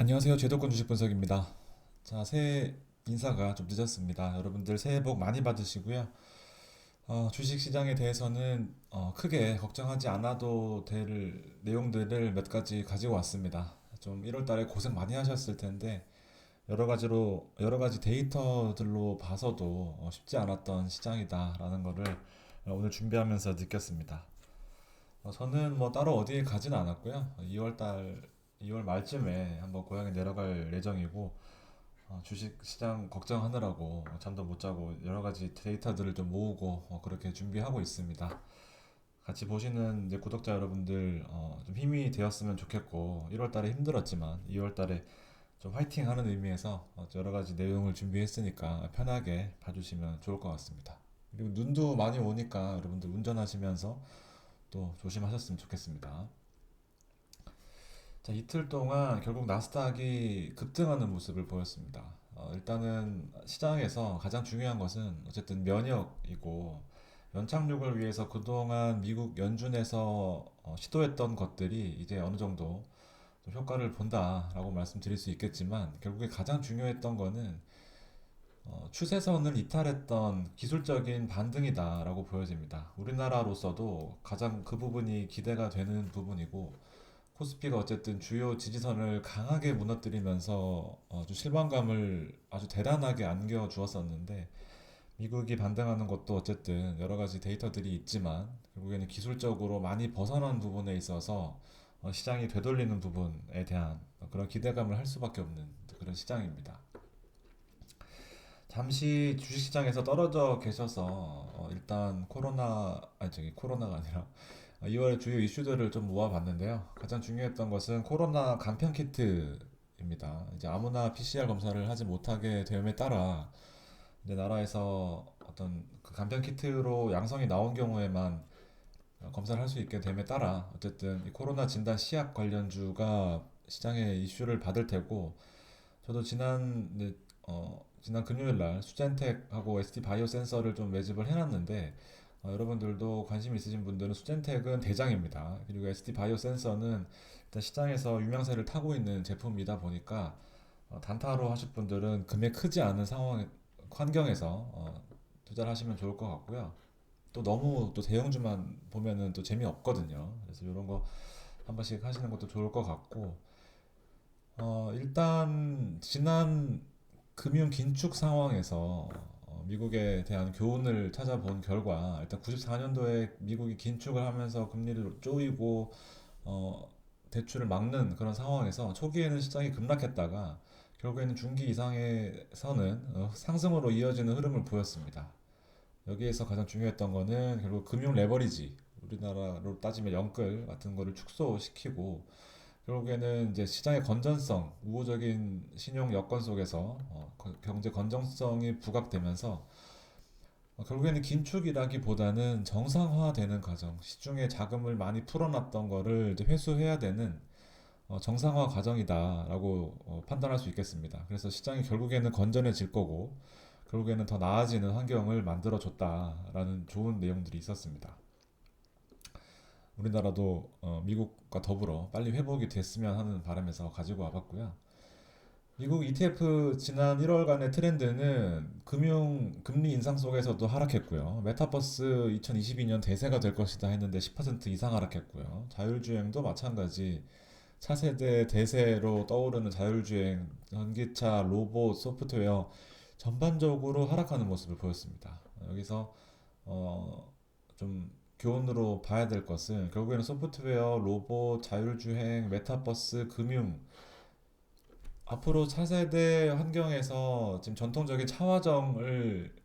안녕하세요. 제도권 주식 분석입니다. 자, 새해 인사가 좀 늦었습니다. 여러분들 새해 복 많이 받으시고요. 주식 시장에 대해서는 크게 걱정하지 않아도 될 내용들을 몇 가지 가지고 왔습니다. 좀 1월 달에 고생 많이 하셨을 텐데 여러 가지 데이터들로 봐서도 쉽지 않았던 시장이다라는 거를 오늘 준비하면서 느꼈습니다. 저는 뭐 따로 어디에 가진 않았고요. 2월 말쯤에 한번 고향에 내려갈 예정이고 주식 시장 걱정하느라고 잠도 못 자고 여러 가지 데이터들을 좀 모으고 그렇게 준비하고 있습니다. 같이 보시는 이제 구독자 여러분들 좀 힘이 되었으면 좋겠고 1월 달에 힘들었지만 2월 달에 좀 화이팅 하는 의미에서 여러 가지 내용을 준비했으니까 편하게 봐주시면 좋을 것 같습니다. 그리고 눈도 많이 오니까 여러분들 운전하시면서 또 조심하셨으면 좋겠습니다. 자, 이틀 동안 결국 나스닥이 급등하는 모습을 보였습니다. 일단은 시장에서 가장 중요한 것은 어쨌든 면역이고 연착륙을 위해서 그동안 미국 연준에서 시도했던 것들이 이제 어느 정도 좀 효과를 본다라고 말씀드릴 수 있겠지만 결국에 가장 중요했던 거는 추세선을 이탈했던 기술적인 반등이다라고 보여집니다. 우리나라로서도 가장 그 부분이 기대가 되는 부분이고 코스피가 어쨌든 주요 지지선을 강하게 무너뜨리면서 좀 실망감을 아주 대단하게 안겨주었었는데 미국이 반등하는 것도 어쨌든 여러 가지 데이터들이 있지만 결국에는 기술적으로 많이 벗어난 부분에 있어서 시장이 되돌리는 부분에 대한 그런 기대감을 할 수밖에 없는 그런 시장입니다. 잠시 주식시장에서 떨어져 계셔서 일단 코로나가 아니라 2월 주요 이슈들을 좀 모아봤는데요. 가장 중요했던 것은 코로나 간편 키트입니다. 이제 아무나 PCR 검사를 하지 못하게 됨에 따라 이제 나라에서 어떤 그 간편 키트로 양성이 나온 경우에만 검사를 할 수 있게 됨에 따라 어쨌든 이 코로나 진단 시약 관련주가 시장의 이슈를 받을 테고 저도 지난 금요일 날 수젠텍하고 ST 바이오 센서를 좀 매집을 해놨는데 여러분들도 관심 있으신 분들은 수젠텍은 대장입니다. 그리고 ST 바이오 센서는 일단 시장에서 유명세를 타고 있는 제품이다 보니까 단타로 하실 분들은 금액 크지 않은 상황 환경에서 투자를 하시면 좋을 것 같고요. 또 너무 또 대형주만 보면은 또 재미없거든요. 그래서 이런 거 한 번씩 하시는 것도 좋을 것 같고 일단 지난 금융 긴축 상황에서 미국에 대한 교훈을 찾아본 결과 일단 94년도에 미국이 긴축을 하면서 금리를 조이고 대출을 막는 그런 상황에서 초기에는 시장이 급락했다가 결국에는 중기 이상에서는 상승으로 이어지는 흐름을 보였습니다. 여기에서 가장 중요했던 거는 결국 금융 레버리지 우리나라로 따지면 영끌 같은 거를 축소시키고 결국에는 이제 시장의 건전성, 우호적인 신용 여건 속에서 경제 건전성이 부각되면서 결국에는 긴축이라기보다는 정상화되는 과정, 시중에 자금을 많이 풀어놨던 거를 이제 회수해야 되는 정상화 과정이다라고 판단할 수 있겠습니다. 그래서 시장이 결국에는 건전해질 거고 결국에는 더 나아지는 환경을 만들어줬다라는 좋은 내용들이 있었습니다. 우리나라도 미국과 더불어 빨리 회복이 됐으면 하는 바람에서 가지고 와봤고요. 미국 ETF 지난 1월간의 트렌드는 금융 금리 인상 속에서도 하락했고요. 메타버스 2022년 대세가 될 것이다 했는데 10% 이상 하락했고요. 자율주행도 마찬가지 차세대 대세로 떠오르는 자율주행, 전기차, 로봇, 소프트웨어 전반적으로 하락하는 모습을 보였습니다. 여기서 좀 교훈으로 봐야 될 것은 결국에는 소프트웨어, 로봇, 자율주행, 메타버스, 금융 앞으로 차세대 환경에서 지금 전통적인 차화정을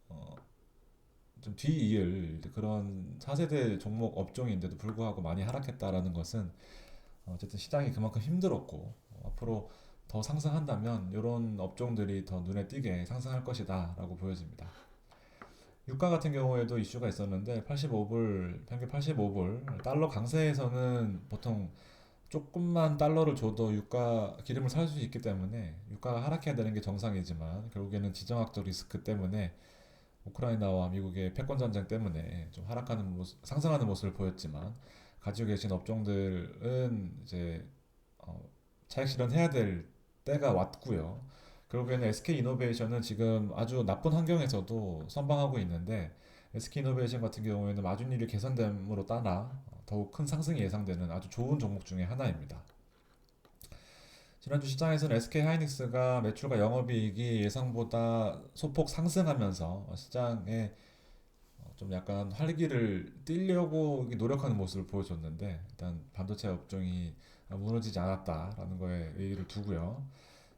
어, 좀 뒤이을 그런 차세대 종목 업종인데도 불구하고 많이 하락했다라는 것은 어쨌든 시장이 그만큼 힘들었고 앞으로 더 상승한다면 이런 업종들이 더 눈에 띄게 상승할 것이다라고 보여집니다. 유가 같은 경우에도 이슈가 있었는데 85불, 평균 85불, 달러 강세에서는 보통 조금만 달러를 줘도 유가 기름을 살 수 있기 때문에 유가가 하락해야 되는 게 정상이지만 결국에는 지정학적 리스크 때문에 우크라이나와 미국의 패권 전쟁 때문에 좀 상승하는 모습을 보였지만 가지고 계신 업종들은 이제 차익 실현해야 될 때가 왔고요. 결국에는 SK이노베이션은 지금 아주 나쁜 환경에서도 선방하고 있는데 SK이노베이션 같은 경우에는 마진율이 개선됨으로 따라 더욱 큰 상승이 예상되는 아주 좋은 종목 중에 하나입니다. 지난주 시장에서는 SK하이닉스가 매출과 영업이익이 예상보다 소폭 상승하면서 시장에 좀 약간 활기를 띠려고 노력하는 모습을 보여줬는데 일단 반도체 업종이 무너지지 않았다라는 거에 의의를 두고요.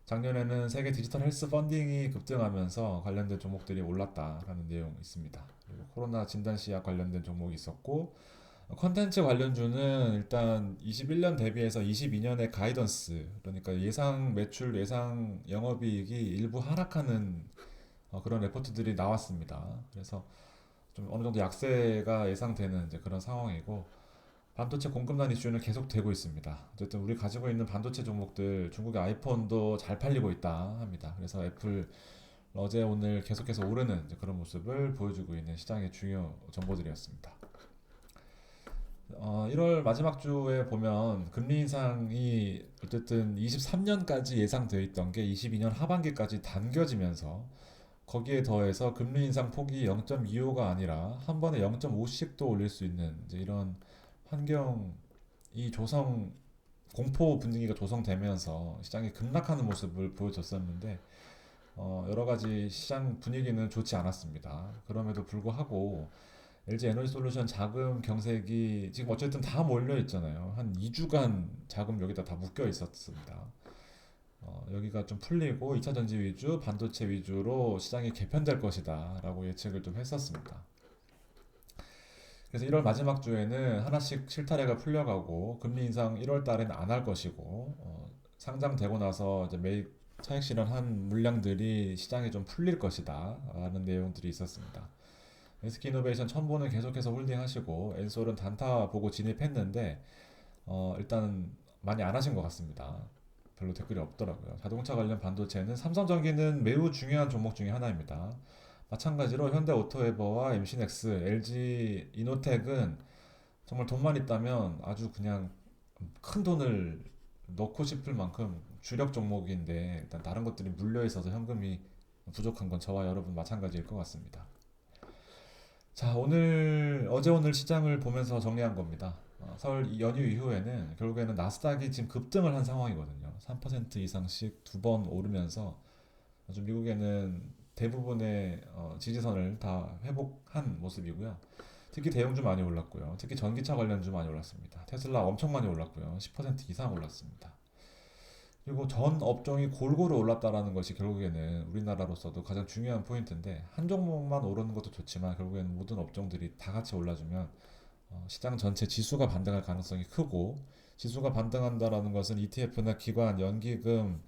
작년에는 세계 디지털 헬스 펀딩이 급등하면서 관련된 종목들이 올랐다라는 내용이 있습니다. 그리고 코로나 진단 시약 관련된 종목이 있었고 컨텐츠 관련주는 일단 21년 대비해서 22년의 가이던스 그러니까 예상 매출, 예상 영업이익이 일부 하락하는 그런 레포트들이 나왔습니다. 그래서 좀 어느 정도 약세가 예상되는 이제 그런 상황이고 반도체 공급난 이슈는 계속되고 있습니다. 어쨌든 우리 가지고 있는 반도체 종목들 중국의 아이폰도 잘 팔리고 있다 합니다. 그래서 애플 어제 오늘 계속해서 오르는 이제 그런 모습을 보여주고 있는 시장의 중요 정보들이었습니다. 1월 마지막 주에 보면 금리 인상이 어쨌든 23년까지 예상되어 있던 게 22년 하반기까지 당겨지면서 거기에 더해서 금리 인상 폭이 0.25가 아니라 한 번에 0.5씩도 올릴 수 있는 이제 이런 환경이 공포 분위기가 조성되면서 시장이 급락하는 모습을 보여줬었는데 여러 가지 시장 분위기는 좋지 않았습니다. 그럼에도 불구하고 LG 에너지솔루션 자금 경색이 지금 어쨌든 다 몰려 있잖아요. 한 2주간 자금 여기다 다 묶여 있었습니다. 여기가 좀 풀리고 2차 전지 위주, 반도체 위주로 시장이 개편될 것이다 라고 예측을 좀 했었습니다. 그래서 1월 마지막 주에는 하나씩 실타래가 풀려가고 금리 인상 1월 달에는 안 할 것이고 상장되고 나서 이제 매입 차익 실현한 물량들이 시장에 좀 풀릴 것이다 라는 내용들이 있었습니다. SK이노베이션 첨보는 계속해서 홀딩하시고 엔솔은 단타 보고 진입했는데 일단 많이 안 하신 것 같습니다. 별로 댓글이 없더라고요. 자동차 관련 반도체는 삼성전기는 매우 중요한 종목 중에 하나입니다. 마찬가지로 현대오토에버와 임신엑스, LG 이노텍은 정말 돈만 있다면 아주 그냥 큰 돈을 넣고 싶을 만큼 주력 종목인데 일단 다른 것들이 물려 있어서 현금이 부족한 건 저와 여러분 마찬가지일 것 같습니다. 자, 어제 오늘 시장을 보면서 정리한 겁니다. 설 연휴 이후에는 결국에는 나스닥이 지금 급등을 한 상황이거든요. 3% 이상씩 두 번 오르면서 아주 미국에는 대부분의 지지선을 다 회복한 모습이고요. 특히 대형주 많이 올랐고요. 특히 전기차 관련주 많이 올랐습니다. 테슬라 엄청 많이 올랐고요. 10% 이상 올랐습니다. 그리고 전 업종이 골고루 올랐다라는 것이 결국에는 우리나라로서도 가장 중요한 포인트인데 한 종목만 오르는 것도 좋지만 결국에는 모든 업종들이 다 같이 올라주면 시장 전체 지수가 반등할 가능성이 크고 지수가 반등한다라는 것은 ETF나 기관, 연기금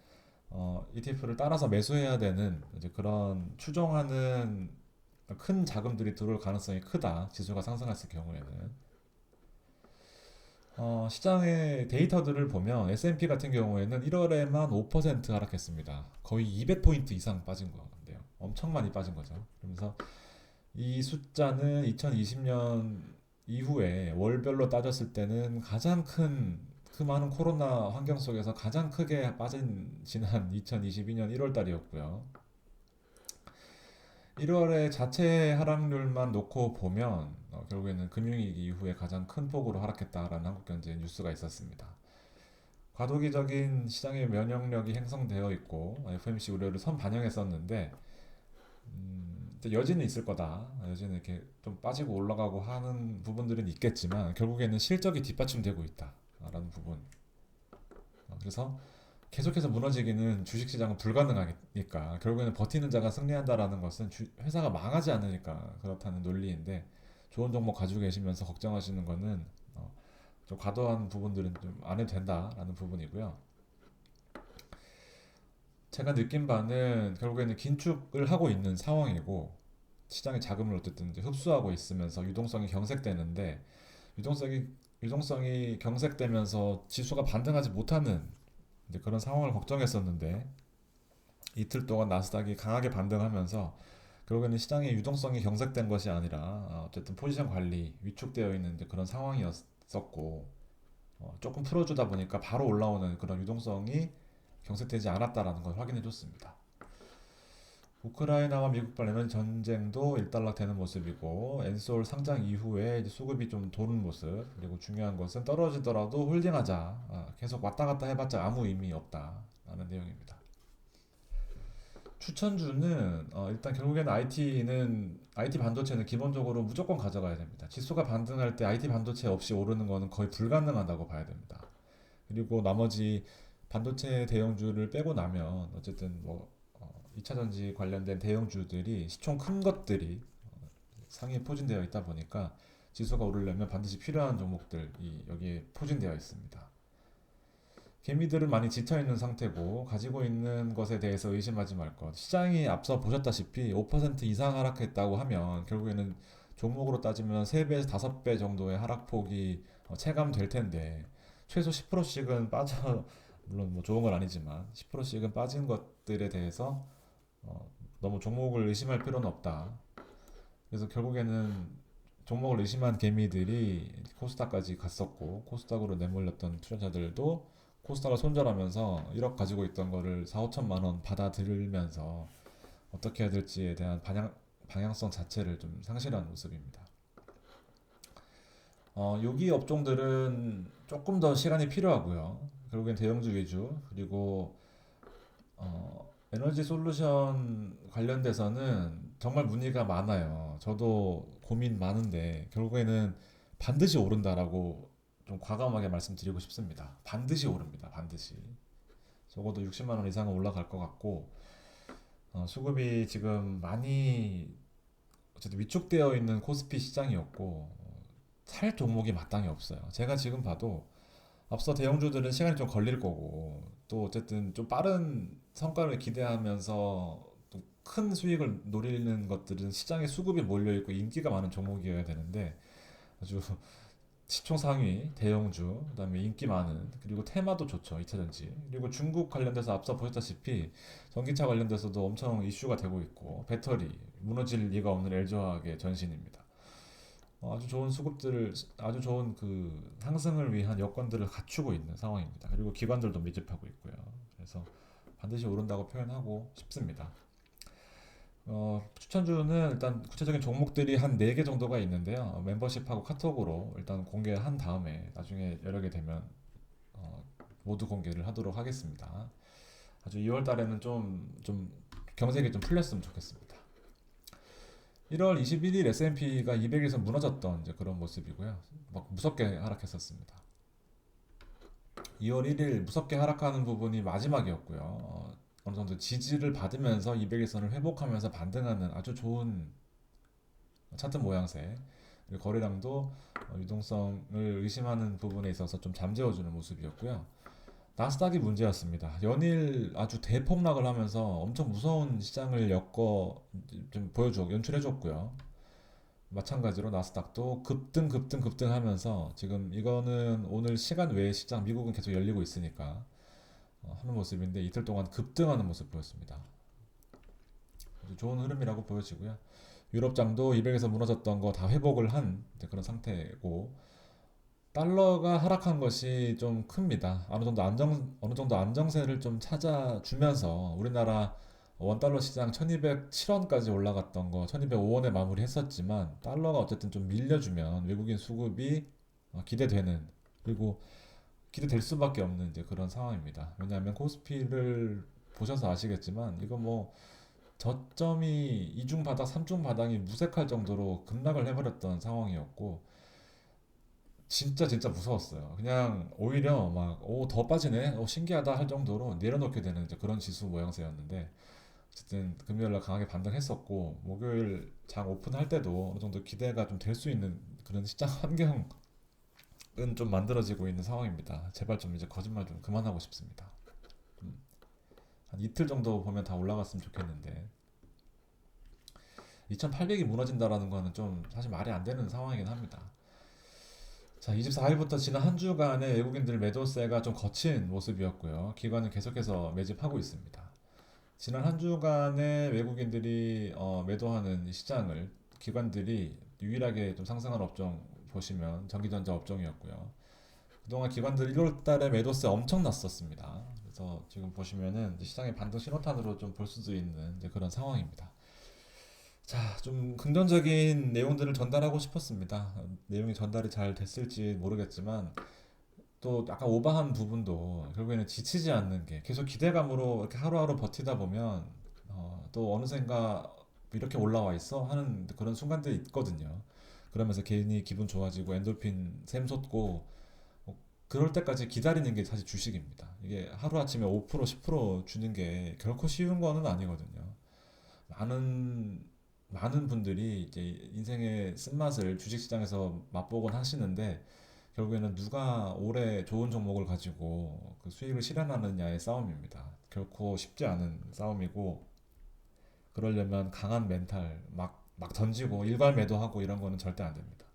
ETF를 따라서 매수해야 되는 이제 그런 추종하는 큰 자금들이 들어올 가능성이 크다. 지수가 상승했을 경우에는. 시장의 데이터들을 보면 S&P 같은 경우에는 1월에만 5% 하락했습니다. 거의 200포인트 이상 빠진 건데요. 엄청 많이 빠진 거죠. 그러면서 이 숫자는 2020년 이후에 월별로 따졌을 때는 가장 그 많은 코로나 환경 속에서 가장 크게 빠진 지난 2022년 1월 달이었고요. 1월에 자체 하락률만 놓고 보면 결국에는 금융위기 이후에 가장 큰 폭으로 하락했다라는 한국경제 뉴스가 있었습니다. 과도기적인 시장의 면역력이 형성되어 있고 FOMC 우려를 선반영했었는데 여지는 있을 거다. 여지는 이렇게 좀 빠지고 올라가고 하는 부분들은 있겠지만 결국에는 실적이 뒷받침되고 있다라는 부분. 그래서 계속해서 무너지기는 주식시장은 불가능하니까 결국에는 버티는 자가 승리한다라는 것은 회사가 망하지 않으니까 그렇다는 논리인데 좋은 종목 가지고 계시면서 걱정하시는 거는 좀 과도한 부분들은 좀 안 해도 된다라는 부분이고요. 제가 느낀 바는 결국에는 긴축을 하고 있는 상황이고 시장의 자금을 어쨌든 이제 흡수하고 있으면서 유동성이 경색되는데 유동성이 유동성이 경색되면서 지수가 반등하지 못하는 이제 그런 상황을 걱정했었는데 이틀 동안 나스닥이 강하게 반등하면서 결국에는 시장의 유동성이 경색된 것이 아니라 어쨌든 포지션 관리 위축되어 있는 이제 그런 상황이었었고 조금 풀어주다 보니까 바로 올라오는 그런 유동성이 경색되지 않았다라는 걸 확인해 줬습니다. 우크라이나와 미국 간의 전쟁도 일단락되는 모습이고 엔솔 상장 이후에 이제 수급이 좀 도는 모습, 그리고 중요한 것은 떨어지더라도 홀딩하자, 계속 왔다 갔다 해봤자 아무 의미 없다라는 내용입니다. 추천주는 일단 결국에는 IT 반도체는 기본적으로 무조건 가져가야 됩니다. 지수가 반등할 때 IT 반도체 없이 오르는 거는 거의 불가능하다고 봐야 됩니다. 그리고 나머지 반도체 대형주를 빼고 나면 어쨌든 뭐 2차 전지 관련된 대형주들이 시총 큰 것들이 상위에 포진되어 있다 보니까 지수가 오르려면 반드시 필요한 종목들이 여기에 포진되어 있습니다. 개미들은 많이 지쳐 있는 상태고 가지고 있는 것에 대해서 의심하지 말 것. 시장이 앞서 보셨다시피 5% 이상 하락했다고 하면 결국에는 종목으로 따지면 3배에서 5배 정도의 하락폭이 체감될 텐데 최소 10%씩은 빠져, 물론 뭐 좋은 건 아니지만 10%씩은 빠진 것들에 대해서 너무 종목을 의심할 필요는 없다. 그래서 결국에는 종목을 의심한 개미들이 코스닥까지 갔었고 코스닥으로 내몰렸던 투자자들도 코스닥을 손절하면서 1억 가지고 있던 거를 4, 5천만 원 받아들면서 어떻게 해야 될지에 대한 방향성 자체를 좀 상실한 모습입니다. 여기 업종들은 조금 더 시간이 필요하고요. 결국엔 대형주 위주, 그리고 에너지 솔루션 관련돼서는 정말 문의가 많아요. 저도 고민 많은데 결국에는 반드시 오른다라고 좀 과감하게 말씀드리고 싶습니다. 반드시 오릅니다. 반드시. 적어도 60만 원 이상은 올라갈 것 같고 수급이 지금 많이 어쨌든 위축되어 있는 코스피 시장이었고 살 종목이 마땅히 없어요. 제가 지금 봐도 앞서 대형주들은 시간이 좀 걸릴 거고 또 어쨌든 좀 빠른 성과를 기대하면서 또 큰 수익을 노리는 것들은 시장에 수급이 몰려 있고 인기가 많은 종목이어야 되는데 아주 시총 상위 대형주, 그다음에 인기 많은, 그리고 테마도 좋죠. 2차전지, 그리고 중국 관련돼서 앞서 보셨다시피 전기차 관련돼서도 엄청 이슈가 되고 있고 배터리 무너질 리가 없는 LG화학의 전신입니다. 아주 좋은 수급들을, 아주 좋은 그 상승을 위한 여건들을 갖추고 있는 상황입니다. 그리고 기관들도 밀집하고 있고요. 그래서 반드시 오른다고 표현하고 싶습니다. 추천주는 일단 구체적인 종목들이 한 4개 정도가 있는데요. 멤버십하고 카톡으로 일단 공개한 다음에 나중에 여러 개 되면 모두 공개를 하도록 하겠습니다. 아주 2월 달에는 좀 경색이 좀 풀렸으면 좋겠습니다. 1월 21일 S&P가 200에서 무너졌던 이제 그런 모습이고요. 막 무섭게 하락했었습니다. 2월 1일 무섭게 하락하는 부분이 마지막이었고요. 어느 정도 지지를 받으면서 200일선을 회복하면서 반등하는 아주 좋은 차트 모양새, 그리고 거래량도 유동성을 의심하는 부분에 있어서 좀 잠재워주는 모습이었고요. 나스닥이 문제였습니다. 연일 아주 대폭락을 하면서 엄청 무서운 시장을 좀 연출해줬고요. 마찬가지로 나스닥도 급등하면서 지금 이거는 오늘 시간 외의 시장, 미국은 계속 열리고 있으니까 하는 모습인데 이틀 동안 급등하는 모습 보였습니다. 아주 좋은 흐름이라고 보여지고요. 유럽장도 200에서 무너졌던 거 다 회복을 한 그런 상태고 달러가 하락한 것이 좀 큽니다. 어느 정도 안정세를 좀 찾아주면서 우리나라 원달러 시장 1207원까지 올라갔던 거 1205원에 마무리했었지만 달러가 어쨌든 좀 밀려주면 외국인 수급이 기대되는, 그리고 기대될 수밖에 없는 이제 그런 상황입니다. 왜냐하면 코스피를 보셔서 아시겠지만 이거 뭐 저점이 이중 바닥, 삼중 바닥이 무색할 정도로 급락을 해버렸던 상황이었고 진짜 무서웠어요. 그냥 오히려 막 오 더 빠지네, 오 신기하다 할 정도로 내려놓게 되는 이제 그런 지수 모양새였는데 어쨌든 금요일날 강하게 반등했었고 목요일 장 오픈할 때도 어느 정도 기대가 좀 될 수 있는 그런 시장 환경은 좀 만들어지고 있는 상황입니다. 제발 좀 이제 거짓말 좀 그만하고 싶습니다. 한 이틀 정도 보면 다 올라갔으면 좋겠는데 2,800이 무너진다라는 거는 좀 사실 말이 안 되는 상황이긴 합니다. 자, 24일부터 지난 한 주간의 외국인들 매도세가 좀 거친 모습이었고요. 기관은 계속해서 매집하고 있습니다. 지난 한 주간의 외국인들이 매도하는 시장을 기관들이 유일하게 좀 상승한 업종 보시면 전기전자 업종이었고요. 그동안 기관들 1월 달에 매도세 엄청 났었습니다. 그래서 지금 보시면은 이제 시장의 반등 신호탄으로 좀 볼 수도 있는 이제 그런 상황입니다. 자, 좀 긍정적인 내용들을 전달하고 싶었습니다. 내용이 전달이 잘 됐을지 모르겠지만 또 약간 오버한 부분도 결국에는 지치지 않는 게 계속 기대감으로 이렇게 하루하루 버티다 보면 또 어느샌가 이렇게 올라와 있어 하는 그런 순간들이 있거든요. 그러면서 괜히 기분 좋아지고 엔돌핀 샘솟고 그럴 때까지 기다리는 게 사실 주식입니다. 이게 하루아침에 5% 10% 주는 게 결코 쉬운 거는 아니거든요. 많은 많은 분들이 이제 인생의 쓴맛을 주식시장에서 맛보곤 하시는데 결국에는 누가 오래 좋은 종목을 가지고 그 수익을 실현하느냐의 싸움입니다. 결코 쉽지 않은 싸움이고 그러려면 강한 멘탈 막 던지고 일괄 매도하고 이런 거는 절대 안 됩니다.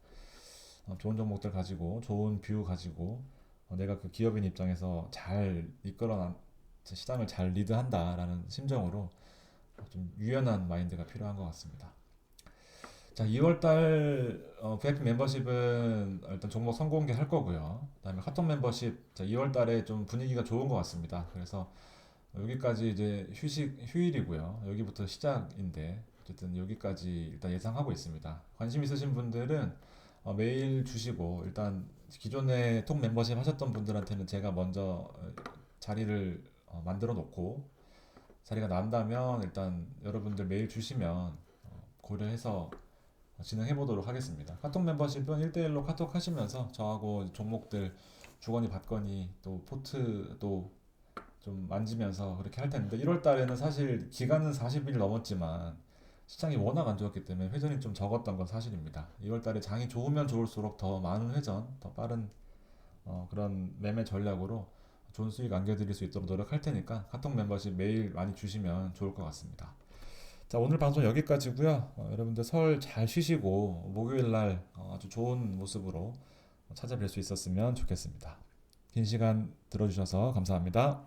좋은 종목들 가지고 좋은 뷰 가지고 내가 그 기업인 입장에서 잘 이끌어 시장을 잘 리드한다라는 심정으로 좀 유연한 마인드가 필요한 것 같습니다. 자, 2월달 VIP 멤버십은 일단 종목 선공개 할 거고요. 그다음에 카톡 멤버십, 자, 2월달에 좀 분위기가 좋은 것 같습니다. 그래서 여기까지 이제 휴일이고요. 여기부터 시작인데 어쨌든 여기까지 일단 예상하고 있습니다. 관심 있으신 분들은 메일 주시고 일단 기존에 톡 멤버십 하셨던 분들한테는 제가 먼저 자리를 만들어 놓고 자리가 난다면 일단 여러분들 메일 주시면 고려해서 진행해 보도록 하겠습니다. 카톡 멤버십은 1대1로 카톡 하시면서 저하고 종목들 주거니 받거니 또 포트도 좀 만지면서 그렇게 할 텐데 1월 달에는 사실 기간은 40일 넘었지만 시장이 워낙 안 좋았기 때문에 회전이 좀 적었던 건 사실입니다. 2월 달에 장이 좋으면 좋을수록 더 많은 회전, 더 빠른 그런 매매 전략으로 좋은 수익 안겨드릴 수 있도록 노력할 테니까 카톡 멤버십 메일 많이 주시면 좋을 것 같습니다. 자, 오늘 방송 여기까지고요. 여러분들 설 잘 쉬시고 목요일 날 아주 좋은 모습으로 찾아뵐 수 있었으면 좋겠습니다. 긴 시간 들어주셔서 감사합니다.